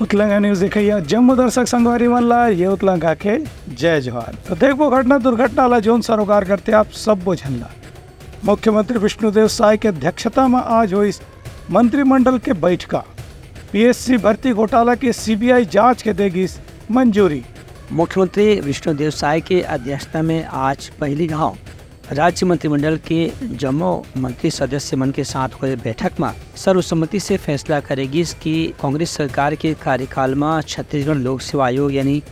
उतलंगा news देखिए जम्मू दर्शक संगवारी मन ला ये उतलंगा के जय जवान। तो देखो घटना दुर्घटना ला जोन सरोकार करते आप सब बोझन ला मुख्यमंत्री विष्णुदेव साय के अध्यक्षता में आज हुई मंत्रिमंडल के बैठका पीएससी भर्ती घोटाला की सीबीआई जांच के देगी मंजूरी। मुख्यमंत्री विष्णुदेव साय के अध्यक्षता में आज पहली गांव राज्य मंत्रिमंडल के जम्मू मंत्री सदस्य मन के साथ हुए बैठक में सर्वसम्मति से फैसला करेगी कि कांग्रेस सरकार के कार्यकाल में छत्तीसगढ़ लोक सेवा आयोग यानी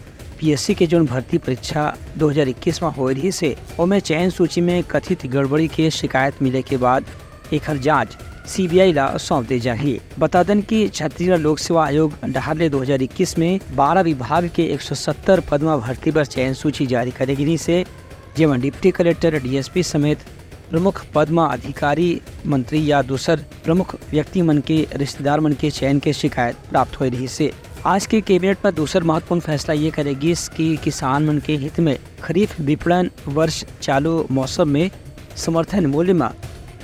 पीएससी के जो भर्ती परीक्षा 2021 में हो रही से उनमें चयन सूची में कथित गड़बड़ी के शिकायत मिले के बाद एक जांच सीबीआई ला सौंप दी जाही। बता दें कि छत्तीसगढ़ लोक सेवा आयोग डहारले 2021 में 12 विभाग के 170 पद में भर्ती पर चयन सूची जारी करेगी से जेमा डिप्टी कलेक्टर डीएसपी समेत प्रमुख पद में अधिकारी मंत्री या दूसर प्रमुख व्यक्ति मन के रिश्तेदार मन के चयन के शिकायत प्राप्त हो रही से आज के कैबिनेट में दूसर महत्वपूर्ण फैसला ये करेगी कि किसान मन के हित में खरीफ विपणन वर्ष चालू मौसम में समर्थन मूल्य में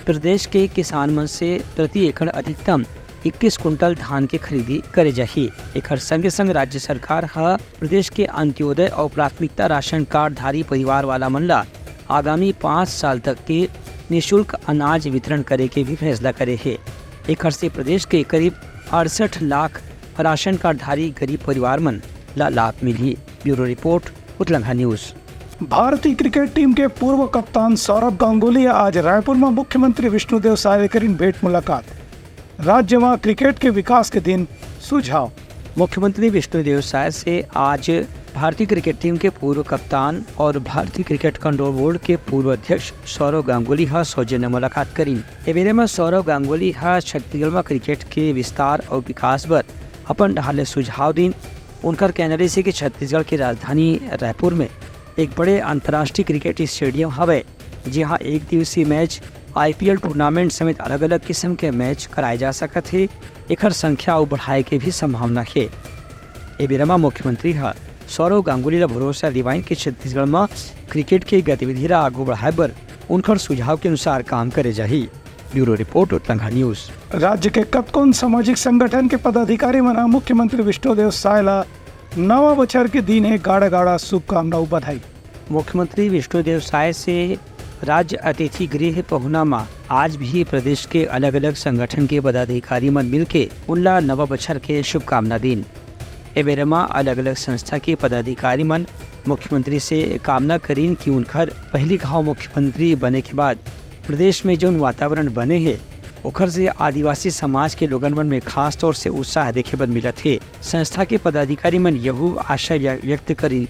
प्रदेश के किसान मन से प्रति एकड़ अधिकतम 21 कुंटल धान के खरीदी करे जाही। एक संगे संग राज्य सरकार प्रदेश के अंत्योदय और प्राथमिकता राशन कार्ड धारी परिवार वाला मन ला आगामी 5 साल तक के निःशुल्क अनाज वितरण करे के भी फैसला करे है। एक से प्रदेश के करीब 68 लाख राशन कार्ड धारी गरीब परिवार मन ला लाभ मिली। ब्यूरो रिपोर्ट उतलंगा न्यूज। भारतीय क्रिकेट टीम के पूर्व कप्तान सौरभ गांगुली आज रायपुर में मुख्यमंत्री विष्णुदेव साय करीन भेंट मुलाकात। राज्य में क्रिकेट के विकास के दिन सुझाव। मुख्यमंत्री विष्णुदेव साय से आज भारतीय क्रिकेट टीम के पूर्व कप्तान और भारतीय क्रिकेट कंट्रोल बोर्ड के पूर्व अध्यक्ष सौरभ गांगुली सौजन्य मुलाकात करी। एवेरे में सौरभ गांगुली छत्तीसगढ़ में क्रिकेट के विस्तार और विकास पर अपन ढाले सुझाव दी। उनका कहना रही कि छत्तीसगढ़ की राजधानी रायपुर में एक बड़े अंतर्राष्ट्रीय क्रिकेट स्टेडियम हवे जहाँ एक दिवसीय मैच आईपीएल टूर्नामेंट समेत अलग अलग किस्म के मैच कराए जा सकत है। एक संख्या और बढ़ाए के भी संभावना है। ए बेरमा मुख्यमंत्री सौरभ गांगुली भरोसा दिवाइन कि छत्तीसगढ़ में क्रिकेट की गतिविधि आगू बढ़ाए बर उनकर सुझाव के अनुसार काम करे जाही। ब्यूरो रिपोर्ट उतलंगा न्यूज। राज्य के कतकोन सामाजिक संगठन के पदाधिकारी मना मुख्यमंत्री विष्णुदेव साय ला नवा बछर के दिन है गाड़ा गाड़ा शुभकामनाओं बधाई। मुख्यमंत्री विष्णुदेव साय से राज्य अतिथि गृह पहुना में आज भी प्रदेश के अलग अलग संगठन के पदाधिकारी मन मिलके उनला नवा बछर के शुभकामना दिन। एवेरमा अलग अलग संस्था के पदाधिकारी मन मुख्यमंत्री से कामना करीन कि उनकर पहली घाव मुख्यमंत्री बने के बाद प्रदेश में जो वातावरण बने है ओखर से आदिवासी समाज के लोगन मन में खास तौर से उत्साह देखे बर मिलत है। संस्था के पदाधिकारी मन यहू आशा व्यक्त करी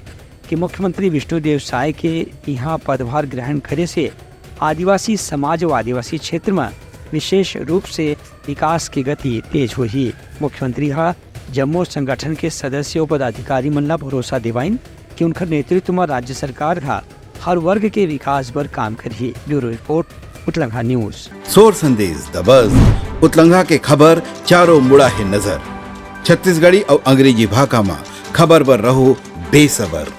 कि मुख्यमंत्री विष्णुदेव साय के यहाँ पदभार ग्रहण करे से आदिवासी समाज और आदिवासी क्षेत्र में विशेष रूप से विकास की गति तेज हुई। मुख्यमंत्री जम्मू संगठन के सदस्य और पदाधिकारी मन ला भरोसा दिवाइन कि उनका नेतृत्व में राज्य सरकार हर वर्ग के विकास पर काम करी। ब्यूरो रिपोर्ट उतलंगा न्यूज। सोर संदेश द बज़ उतलंगा के खबर चारों मुड़ा है नजर। छत्तीसगढ़ी और अंग्रेजी भाषा में खबर पर रहो बेसबर।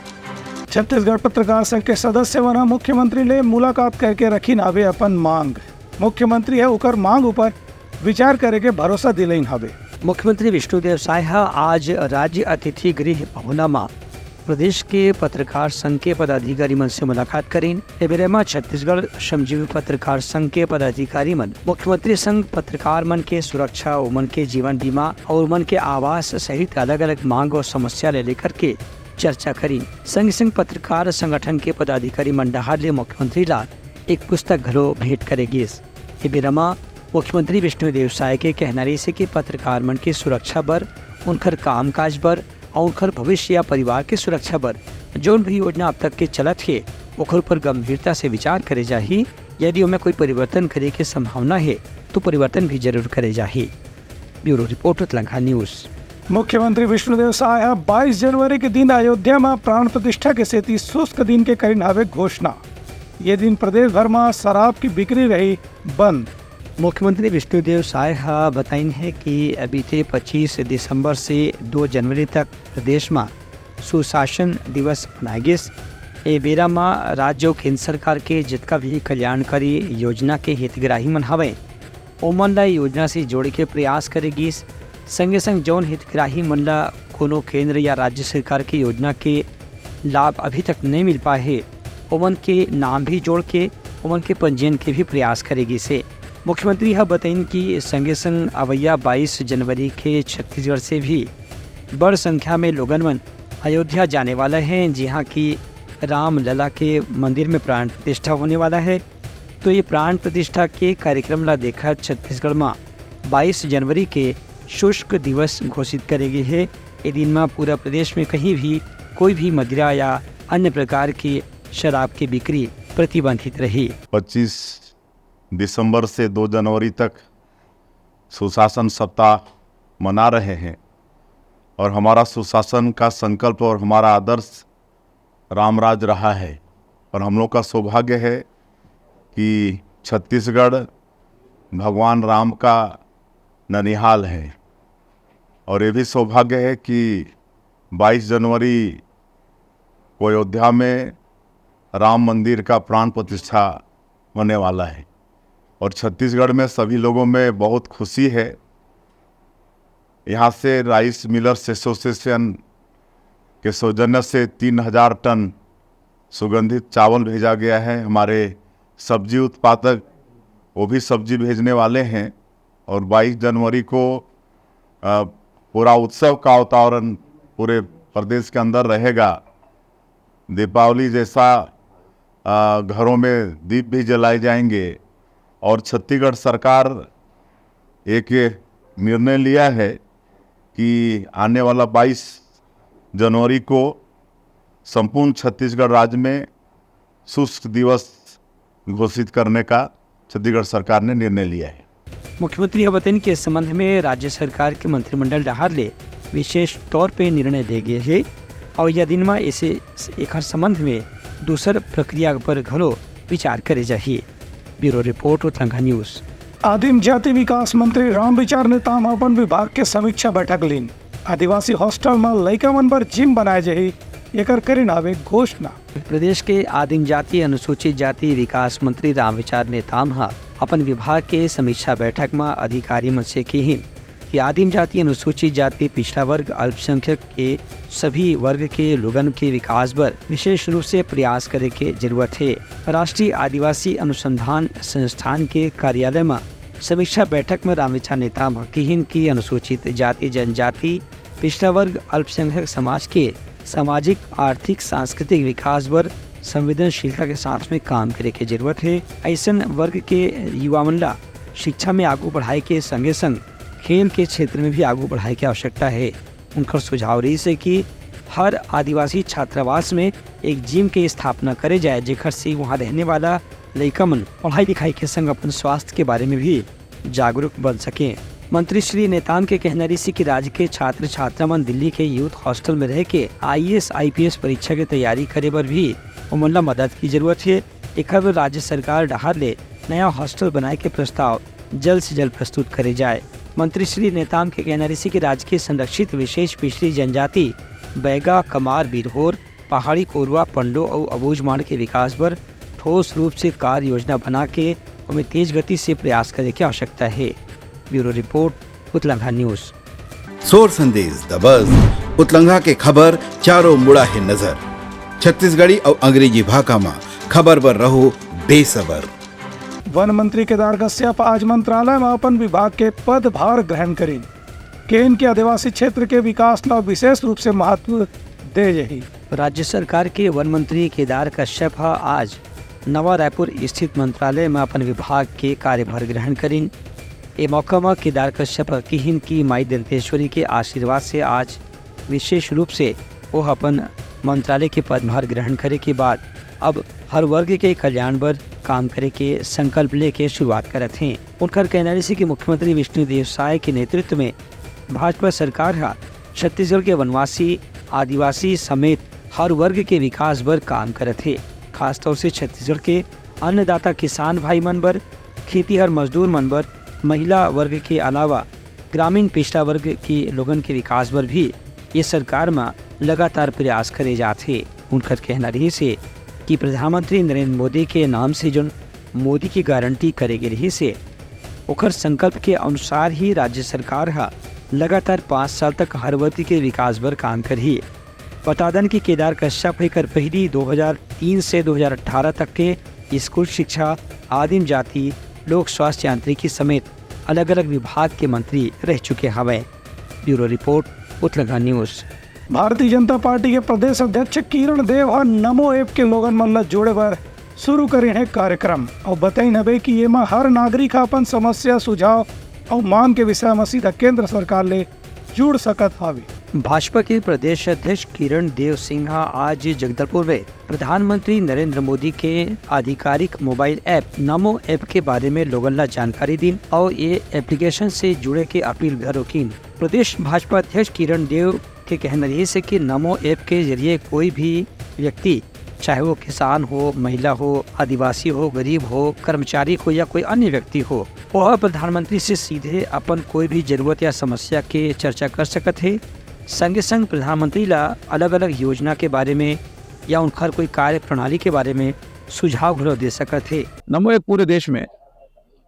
छत्तीसगढ़ पत्रकार संघ के सदस्य बना मुख्यमंत्री ले मुलाकात करके रखी नावे अपन मांग। मुख्यमंत्री है उकर मांग ऊपर विचार करे के भरोसा दिलाइन हवे। मुख्यमंत्री विष्णुदेव साय आज राज्य अतिथि गृह भवना में प्रदेश के पत्रकार संघ के पदाधिकारी मन से मुलाकात करीन। एवेरेमा छत्तीसगढ़ श्रमजीवी पत्रकार संघ के पदाधिकारी मन मुख्यमंत्री संघ पत्रकार मन के सुरक्षा, उमन के जीवन बीमा और उमन के आवास सहित अलग अलग मांग और समस्या ले लेकर के चर्चा करी। संघ संघ पत्रकार संगठन के पदाधिकारी मन डहारले मुख्यमंत्री ला एक पुस्तक घलो भेंट करेगी। एवेरेमा मुख्यमंत्री विष्णुदेव साय के कहना रही से कि पत्रकार मन की सुरक्षा बर, उनकर कामकाज बर और उनकर भविष्य या परिवार की सुरक्षा पर जो भी योजना अब तक के चलत है ओकर पर गंभीरता से विचार करे जाही। यदि उनमें कोई परिवर्तन करे के संभावना है तो परिवर्तन भी जरूर करे जाही। ब्यूरो रिपोर्ट उतलंगा न्यूज। मुख्यमंत्री विष्णुदेव साय 22 जनवरी के दिन अयोध्या में प्राण प्रतिष्ठा के सेती शुष्क दिन के करीन हवे घोषणा। ये दिन प्रदेश भर में शराब की बिक्री रही बंद। मुख्यमंत्री विष्णुदेव साय बताइन है कि बीते 25 दिसंबर से 2 जनवरी तक प्रदेश में सुशासन दिवस मनाए गिस। ए बेरा में राज्य और केंद्र सरकार के जितना भी कल्याणकारी योजना के हितग्राही मन हवे ओमन ला योजना से जोड़े के प्रयास करेगी। संगे संग जौन हितग्राही मन ला कोनो केंद्र या राज्य सरकार की योजना के लाभ अभी तक नहीं मिल पाए है, ओमन के नाम भी जोड़ के ओमन के पंजीयन के भी प्रयास करेगी से मुख्यमंत्री यह बताइन कि संगे संग अवैया 22 जनवरी के छत्तीसगढ़ से भी बड़ संख्या में लोगन मन अयोध्या जाने वाला हैं, जहाँ की राम लला के मंदिर में प्राण प्रतिष्ठा होने वाला है। तो ये प्राण प्रतिष्ठा के कार्यक्रम ला देखा छत्तीसगढ़ में 22 जनवरी के शुष्क दिवस घोषित करेगी है। ये दिन में पूरा प्रदेश में कहीं भी कोई भी मदिरा या अन्य प्रकार की शराब की बिक्री प्रतिबंधित रही। 25 दिसंबर से 2 जनवरी तक सुशासन सप्ताह मना रहे हैं और हमारा सुशासन का संकल्प और हमारा आदर्श रामराज रहा है। और हम लोग का सौभाग्य है कि छत्तीसगढ़ भगवान राम का ननिहाल है। और ये भी सौभाग्य है कि 22 जनवरी को अयोध्या में राम मंदिर का प्राण प्रतिष्ठा होने वाला है। और छत्तीसगढ़ में सभी लोगों में बहुत खुशी है। यहाँ से राइस मिलर्स एसोसिएशन के सौजन्य से 3000 टन सुगंधित चावल भेजा गया है। हमारे सब्जी उत्पादक वो भी सब्जी भेजने वाले हैं। और 22 जनवरी को पूरा उत्सव का वातावरण पूरे प्रदेश के अंदर रहेगा। दीपावली जैसा घरों में दीप भी जलाए जाएंगे। और छत्तीसगढ़ सरकार एक निर्णय लिया है कि आने वाला 22 जनवरी को संपूर्ण छत्तीसगढ़ राज्य में शुष्क दिवस घोषित करने का छत्तीसगढ़ सरकार ने निर्णय लिया है। मुख्यमंत्री यह बताइन के संबंध में राज्य सरकार के मंत्रिमंडल डहार ले विशेष तौर पे निर्णय दे गए है और यह दिन में इसे एक संबंध में दूसर प्रक्रिया पर घलो विचार करे जाहिए। Bureau report Uttarakhand news. आदिम जाति विकास मंत्री रामविचार नेताम अपन विभाग के समीक्षा बैठक लीन। आदिवासी हॉस्टल में लइका मन पर जिम बनाए जाही, एकर करीन आवे घोषणा। प्रदेश के आदिम जाति अनुसूचित जाति विकास मंत्री रामविचार नेताम अपन विभाग के समीक्षा बैठक में अधिकारी मन से कही कि आदिम जाति अनुसूचित जाति पिछड़ा वर्ग अल्पसंख्यक के सभी वर्ग के लोगन के विकास पर विशेष रूप से प्रयास करे के जरूरत है। राष्ट्रीय आदिवासी अनुसंधान संस्थान के कार्यालय में समीक्षा बैठक में रामविचार नेताम कहिन की अनुसूचित जाति जनजाति पिछड़ा वर्ग अल्पसंख्यक समाज के सामाजिक आर्थिक सांस्कृतिक विकास पर संवेदनशीलता के साथ में काम करे के जरूरत है। ऐसा वर्ग के युवा मन ला शिक्षा में आगू बढ़ाए के संगे संग खेल के क्षेत्र में भी आगू बढ़ाए की आवश्यकता है। उनका सुझाव रही है कि हर आदिवासी छात्रावास में एक जिम के स्थापना करे जाए, जेकर से वहाँ रहने वाला लड़का मन पढ़ाई लिखाई के संग अपन स्वास्थ्य के बारे में भी जागरूक बन सके। मंत्री श्री नेताम के कहना रही कि राज्य के छात्र छात्रा मन दिल्ली के यूथ हॉस्टल में रह के IAS IPS परीक्षा की तैयारी करे पर भी उमन ला मदद की जरूरत है। एक राज्य सरकार डहार ले नया हॉस्टल बनाए के प्रस्ताव जल्द से जल्द प्रस्तुत करे जाए। मंत्री श्री नेताम के कहना रही कि राज्य के संरक्षित विशेष पिछड़ी जनजाति बैगा कमार बिरहोर पहाड़ी कोरवा पंडो और अबूझमाड़ के विकास पर ठोस रूप से कार्य योजना बना के उन्हें तेज गति से प्रयास करने की आवश्यकता है। Bureau report Uttarakhand news. सोर संदेश द बज़ उतलंघा के खबर चारों मुड़ा है नजर। छत्तीसगढ़ी और अंग्रेजी भाषा में खबर पर रहो बेसबर। वन मंत्री केदार कश्यप आज मंत्रालय में अपन विभाग के पदभार ग्रहण करें। केन के आदिवासी क्षेत्र के विकास ला विशेष रूप से महत्व दे रही। राज्य सरकार के वन मंत्री केदार कश्यप आज नवा रायपुर स्थित मंत्रालय में अपन विभाग के कार्यभार ग्रहण करें। ये मौका में केदार कश्यप किहिन की माई दंतेश्वरी के आशीर्वाद से आज विशेष रूप से वो अपन मंत्रालय के पदभार ग्रहण करे के बाद अब हर वर्ग के कल्याण पर काम करे के संकल्प लेके शुरुआत करत हैं। उनका कहना है कि मुख्यमंत्री विष्णुदेव साय के नेतृत्व में भाजपा सरकार छत्तीसगढ़ के वनवासी आदिवासी समेत हर वर्ग के विकास पर काम करत है। खासतौर से छत्तीसगढ़ के अन्नदाता किसान भाई मन पर, खेतीहर मजदूर मन पर, महिला वर्ग के अलावा ग्रामीण पिछड़ा वर्ग के लोगन के विकास पर भी ये सरकार में लगातार प्रयास करे जाते। उनका कहना रही से कि प्रधानमंत्री नरेंद्र मोदी के नाम से जो मोदी की गारंटी करेगी रही से ओकर संकल्प के अनुसार ही राज्य सरकार लगातार 5 साल तक हरवती के विकास पर काम करी। बता दें कि केदार कश्यप कर पहली 2003 से 2018 तक के स्कूल शिक्षा, आदिम जाति, लोक स्वास्थ्य यांत्रिकी समेत अलग अलग विभाग के मंत्री रह चुके हवे। ब्यूरो रिपोर्ट, उत्तलंगा न्यूज़। भारतीय जनता पार्टी के प्रदेश अध्यक्ष किरण देव और नमो ऐप के लोगन मन ला जोड़े बर शुरू करे हैं कार्यक्रम और बताई हवे कि ये में हर नागरिक अपन समस्या, सुझाव और मांग के विषय में सीधा केंद्र सरकार ले जुड़ सकत हावे। भाजपा के प्रदेश अध्यक्ष किरण देव सिंह आज जगदलपुर में प्रधानमंत्री नरेंद्र मोदी के आधिकारिक मोबाइल ऐप नमो ऐप के बारे में लोगन ला जानकारी दी और ये एप्लीकेशन से जुड़े के अपील करो की। प्रदेश भाजपा अध्यक्ष किरण देव के कहना रही है कि नमो ऐप के जरिए कोई भी व्यक्ति, चाहे वो किसान हो, महिला हो, आदिवासी हो, गरीब हो, कर्मचारी हो या कोई अन्य व्यक्ति हो, वह प्रधानमंत्री से सीधे अपन कोई भी जरूरत या समस्या के चर्चा कर सकते है। संगे संग प्रधानमंत्री ला अलग अलग योजना के बारे में या उनका कोई कार्य प्रणाली के बारे में सुझाव घलो दे सकते है। नमो ऐप पूरे देश में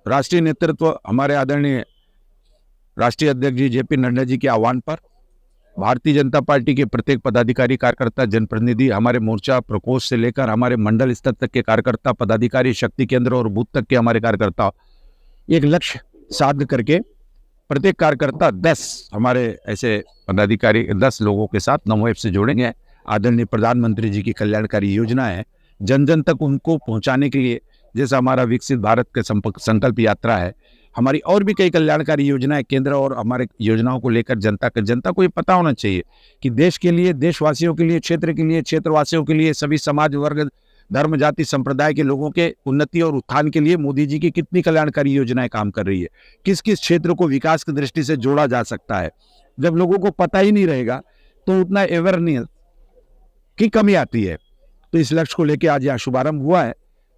राष्ट्रीय नेतृत्व हमारे आदरणीय राष्ट्रीय अध्यक्ष जी JP नड्डा जी के आह्वान पर भारतीय जनता पार्टी के प्रत्येक पदाधिकारी, कार्यकर्ता, जनप्रतिनिधि, हमारे मोर्चा प्रकोष्ठ से लेकर हमारे मंडल स्तर तक के कार्यकर्ता, पदाधिकारी, शक्ति केंद्र और बूथ तक के हमारे कार्यकर्ता एक लक्ष्य साध करके प्रत्येक कार्यकर्ता 10 हमारे ऐसे पदाधिकारी 10 लोगों के साथ नमो ऐप से जोड़ेंगे। आदरणीय प्रधानमंत्री जी की कल्याणकारी योजना है, जन जन तक उनको पहुंचाने के लिए, जैसा हमारा विकसित भारत के संकल्प यात्रा है, हमारी और भी कई कल्याणकारी योजनाएं केंद्र और हमारे योजनाओं को लेकर जनता को ये पता होना चाहिए कि देश के लिए, देशवासियों के लिए, क्षेत्र के लिए, क्षेत्रवासियों के लिए, सभी समाज वर्ग, धर्म, जाति, संप्रदाय के लोगों के उन्नति और उत्थान के लिए मोदी जी की कितनी कल्याणकारी योजनाएं काम कर रही है, किस किस क्षेत्र को विकास की दृष्टि से जोड़ा जा सकता है। जब लोगों को पता ही नहीं रहेगा तो उतना अवेयरनेस की कमी आती है। तो इस लक्ष्य को लेकर आज यहाँ शुभारंभ हुआ है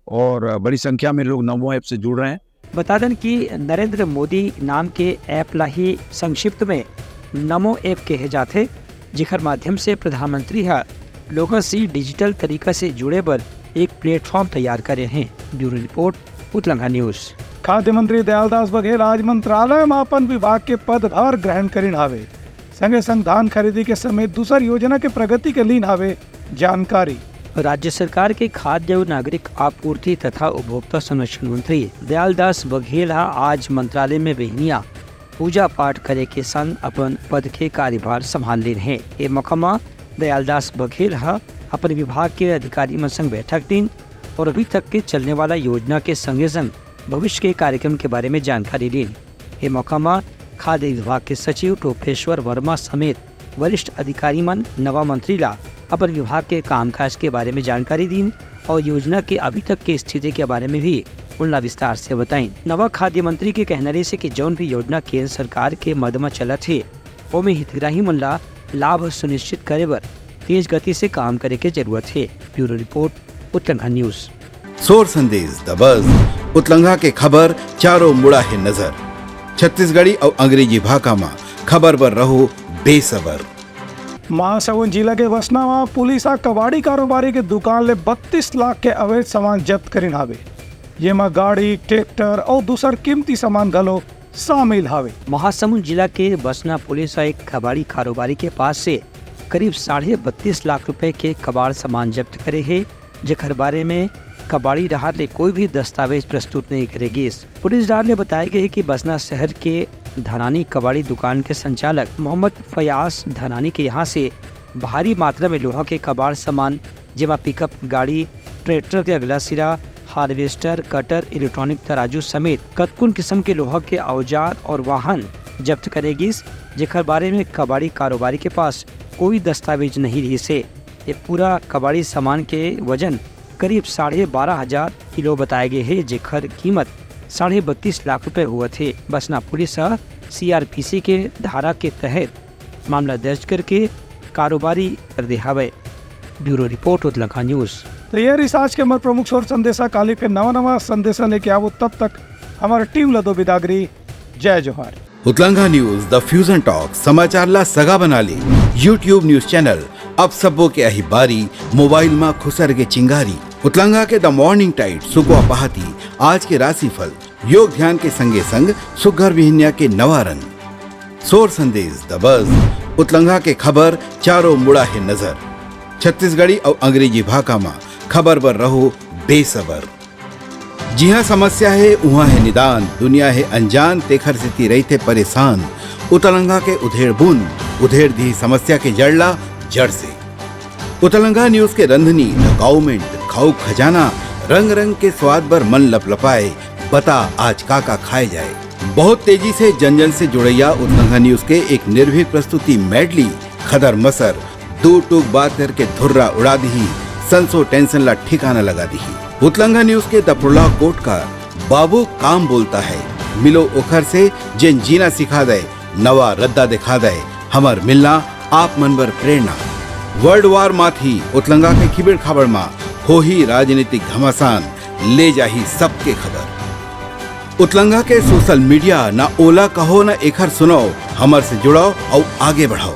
और बड़ी संख्या में लोग नमो ऐप से जुड़ रहे हैं। बता दें कि नरेंद्र मोदी नाम के ऐप ला ही संक्षिप्त में नमो ऐप कहे जाते, जिकर माध्यम से प्रधानमंत्री लोगों से डिजिटल तरीका से जुड़े पर एक प्लेटफॉर्म तैयार करे हैं। ब्यूरो रिपोर्ट, उत्तलंगा न्यूज़। खाद्य मंत्री दयालदास बघेल आज मंत्रालय में अपन विभाग के पदभार ग्रहण करीन हावे। संगे संग धान खरीदी के समेत दूसर योजना के प्रगति के लीन हावे जानकारी। राज्य सरकार के खाद्य और नागरिक आपूर्ति तथा उपभोक्ता संरक्षण मंत्री दयालदास बघेल आज मंत्रालय में बहनिया पूजा पाठ करे के संग अपन पद के कार्यभार संभाल ले रहे। ये मौका दयालदास बघेल अपन विभाग के अधिकारी मन संग बैठक दिन और अभी तक के चलने वाला योजना के संगे संग भविष्य के कार्यक्रम के बारे में जानकारी ली। ये मौका खाद्य विभाग के सचिव टोपेश्वर वर्मा समेत वरिष्ठ अधिकारी मन नवा मंत्री ला अपन विभाग के कामकाज के बारे में जानकारी दी और योजना के अभी तक के स्थिति के बारे में भी उनला विस्तार से बताई। नवा खाद्य मंत्री के कहने से कि जौन भी योजना केंद्र सरकार के मद में चलत है ओमे हितग्राही मन ला लाभ सुनिश्चित करे बर तेज गति से काम करे के जरूरत है। ब्यूरो रिपोर्ट, उत्तलंगा न्यूज़। सोर संदेश द बज़ उतलंगा के खबर चारों मुड़ा है नजर। छत्तीसगढ़ी और अंग्रेजी भाषा में खबर पर रहो बेसबर। महासमुंद जिला के बसना में पुलिस कबाड़ी कारोबारी के दुकान ले 32 लाख के अवैध सामान जब्त करीन हावे। ये में गाड़ी, ट्रैक्टर और दूसर कीमती सामान घलो शामिल हावे। महासमुंद जिला के बसना पुलिस एक कबाड़ी कारोबारी के पास से करीब 32.5 लाख रुपए के कबाड़ सामान जब्त करे है, जेकर बारे में कबाड़ी राहत ले कोई भी दस्तावेज प्रस्तुत नहीं करेगी। पुलिस राहत ने बताया गया कि बसना शहर के धनानी कबाड़ी दुकान के संचालक मोहम्मद फयाज धनानी के यहाँ से भारी मात्रा में लोहा के कबाड़ सामान, जेमा पिकअप गाड़ी, ट्रैक्टर के अगला सिरा, हार्वेस्टर, कटर, इलेक्ट्रॉनिक तराजू समेत कतकुन किस्म के लोहा के औजार और वाहन जब्त करेगी, जेकर बारे में कबाड़ी कारोबारी के पास कोई दस्तावेज नहीं रही से। ये पूरा कबाड़ी सामान के वजन करीब 12,500 किलो बताए गए है, जेकर कीमत 32.5 लाख रुपए हुए थे। बसना पुलिस CRPC के धारा के तहत मामला दर्ज करके कारोबारी कर दे हवे। ब्यूरो रिपोर्ट, उत्तलंगा न्यूज़। तो ये रिसर्च के हमारे प्रमुख शोर संदेशा काली के नवा संदेशा लेके आवो, तब तक हमारे टीम लदो बिदागरी। जय जोहार। उतलंगा न्यूज द फ्यूजन टॉक समाचार ला सगा बना ली। यूट्यूब न्यूज चैनल अब सबो के अही बारी मोबाइल में खुसर के चिंगारी। उतलंगा के द मॉर्निंग टाइट सुगवा पहाती, आज के राशिफल, योग ध्यान के संगे संग सुघर विहिन्या के नवा रंग, सोर संदेश द बज़ उतलंगा के खबर चारों मुड़ा है नजर। छत्तीसगढ़ी और अंग्रेजी भाषा में खबर पर रहो बेसबर। जी हाँ, समस्या है वहाँ है निदान, दुनिया है अनजान, तेखर से रही थे परेशान। उतलंगा के उधेड़ बूंद उधेड़ दी समस्या के जड़ला जड़ से। उतलंगा न्यूज के रंधनी द गवर्नमेंट खाऊ खजाना रंग रंग के स्वाद पर मन लपलपाए, बता आज का खाए जाए। बहुत तेजी से जन जन से जुड़ैया उतलंगा न्यूज के एक निर्भीक प्रस्तुति मेडली खदर मसर दो टूक बात करके धुर्रा उड़ा दी, संसो टेंशन ला ठिकाना लगा दी। उतलंगा न्यूज के दपुरला कोट का बाबू काम बोलता है, मिलो ओखर से जिन जीना सिखा दे, नवा रद्दा दिखा दे, हमर मिलना आप मनबर प्रेरणा। वर्ल्ड वार माथी उतलंगा के खिबड़ खबर मा हो ही राजनीतिक घमासान, ले जाही सबके खबर। उतलंगा के सोशल मीडिया ना ओला कहो ना एखर सुनो, हमर से जुड़ो और आगे बढ़ाओ।